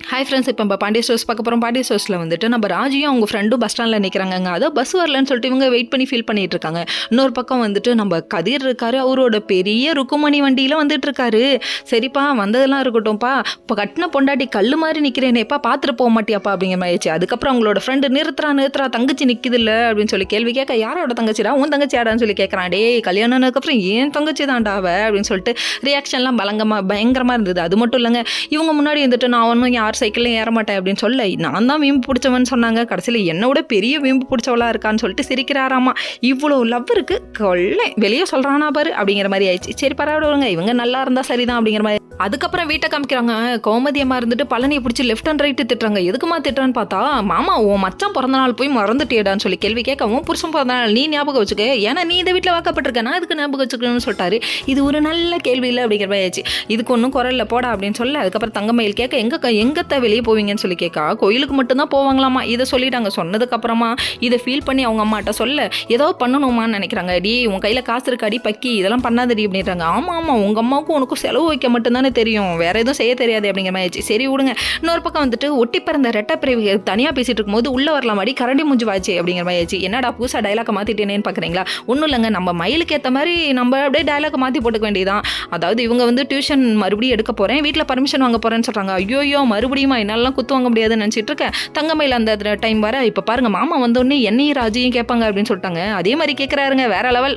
Hi friends, இப்போ நம்ம Pandya stores பார்க்க போகிறோம். பாண்டிய ஸ்டோர்ஸில் வந்துட்டு நம்ம ராஜியும் அவங்க ஃப்ரெண்டும் பஸ் ஸ்டாண்டில் நிற்கிறாங்க. அதோ பஸ் வரலன்னு சொல்லிட்டு இவங்க வெயிட் பண்ணி ஃபீல் பண்ணிட்டு இருக்காங்க. இன்னொரு பக்கம் வந்துட்டு நம்ம கதிர் இருக்காரு, அவரோட பெரிய ருக்குமணி வண்டியில் வந்துட்டு இருக்காரு. சரிப்பா, வந்ததெல்லாம் இருக்கட்டும்ப்பா, இப்போ கட்டின பொண்டாட்டி கல் மாதிரி நிற்கிறேனேப்பா, பார்த்துட்டு போக மாட்டியாப்பா அப்படிங்கிற மாதிரி ஆயிடுச்சு. அதுக்கப்புறம் அவங்களோட ஃப்ரெண்டு நிறுத்துறா தங்கச்சி நிற்கிது இல்லை அப்படின்னு சொல்லி கேள்வி கேட்க, யாரோட தங்கச்சிடா, உன் தங்கச்சி ஆடான்னு சொல்லி கேட்குறான். டே, கல்யாணம்னதுக்கப்புறம் ஏன் தங்கச்சி தான்டாவ அப்படின்னு சொல்லிட்டு ரியாக்ஷன்லாம் பயங்கரமாக இருந்தது. அது மட்டும் இல்லைங்க, இவங்க முன்னாடி வந்துட்டு நான் ஒன்றும் யார் சைக்கிளில் ஏற மாட்டேன் அப்படின்னு சொல்ல, நான் தான் வீம்பு பிடிச்சவன்னு சொன்னாங்க. கடைசியில் என்னோட பெரிய வீம்பு பிடிச்சவளா இருக்கான்னு சொல்லிட்டு சிரிக்கிறாராமா. இவ்வளோ லவ் இருக்கு, கொள்ளை வெளியே சொல்கிறானா பாரு அப்படிங்கிற மாதிரி ஆயிடுச்சு. சரி, பரவாயில்ல, இவங்க நல்லா இருந்தா சரிதான் அப்படிங்கிற மாதிரி. அதுக்கப்புறம் வீட்டை காமிக்கிறாங்க. கோமதி அம்மா இருந்துட்டு பழனியை பிடிச்சி லெஃப்ட் அண்ட் ரைட்டு திட்டுறாங்க. எதுக்குமா திட்டுறான்னு பார்த்தா, மாமா உன் மச்சான் பிறந்த நாள் போய் மறந்துட்டேடான்னு சொல்லி கேள்வி கேட்க, உன் புருஷன் பிறந்த நாள் நீ ஞாபகம் வச்சுக்க, ஏன்னா நீ இந்த வீட்டில் வாக்கப்பட்டிருக்கேன், நான் இதுக்கு ஞாபகம் வச்சுக்கணும்னு சொல்லிட்டாரு. இது ஒரு நல்ல கேள்வி இல்லை அப்படிங்கிற மாதிரி ஆயிடுச்சு. இதுக்கு ஒன்றும் குரல்ல போடா அப்படின்னு சொல்ல, அதுக்கப்புறம் தங்கமயில் கேட்க, எங்கத்த வெளியே போவீங்கன்னு சொல்லி கேட்கா, கோயிலுக்கு மட்டும்தான் போவாங்களாமா. இதை சொல்லிட்டாங்க. சொன்னதுக்கப்புறமா இதை ஃபீல் பண்ணி அவங்க அம்மாட்ட சொல்ல, ஏதோ பண்ணணுமான்னு நினைக்கிறாங்க. அடி உன் கையில் காசு இருக்காடி பக்கி, இதெல்லாம் பண்ணாதடி அப்படின்றாங்க. ஆமாம், உங்கள் அம்மாவுக்கும் உனக்கும் செலவு வைக்க மட்டும்தானே தெரியும், வேற எதுவும் செய்ய தெரியாது அப்படிங்கிற மாதிரி. சரி விடுங்க. இன்னொரு பக்கம் வந்துட்டு ஒட்டி பிறந்த ரெட்டை பிறவி தனியாக பேசிட்டு இருக்கும்போது உள்ள வரலாம் அடி கரண்டி மூஞ்சி வாச்சு அப்படிங்கிற மாதிரி ஆச்சு. என்னடா புதுசாக டைலாக மாற்றிட்டேனேன்னு பார்க்குறீங்களா? ஒன்றும் இல்லைங்க, நம்ம மயிலுக்கு ஏற்ற மாதிரி நம்ம அப்படியே டைலாக மாற்றி போட்டுக்க வேண்டியதான். அதாவது இவங்க வந்து டியூஷன் மறுபடியும் எடுக்க போகிறேன், வீட்டில் பர்மிஷன் வாங்க போகிறேன்னு சொல்கிறாங்க. ஐயோ மறுபடியுமா, என்னாலாம் குத்து வாங்க முடியாதுன்னு நினச்சிட்டு இருக்கேன். தங்கமயில் அந்த டைம் வர, இப்போ பாருங்க மாமா வந்தோடனே என்னையும் ராஜையும் கேட்பாங்க அப்படின்னு சொல்லிட்டாங்க. அதே மாதிரி கேட்குறாருங்க, வேற லெவல்.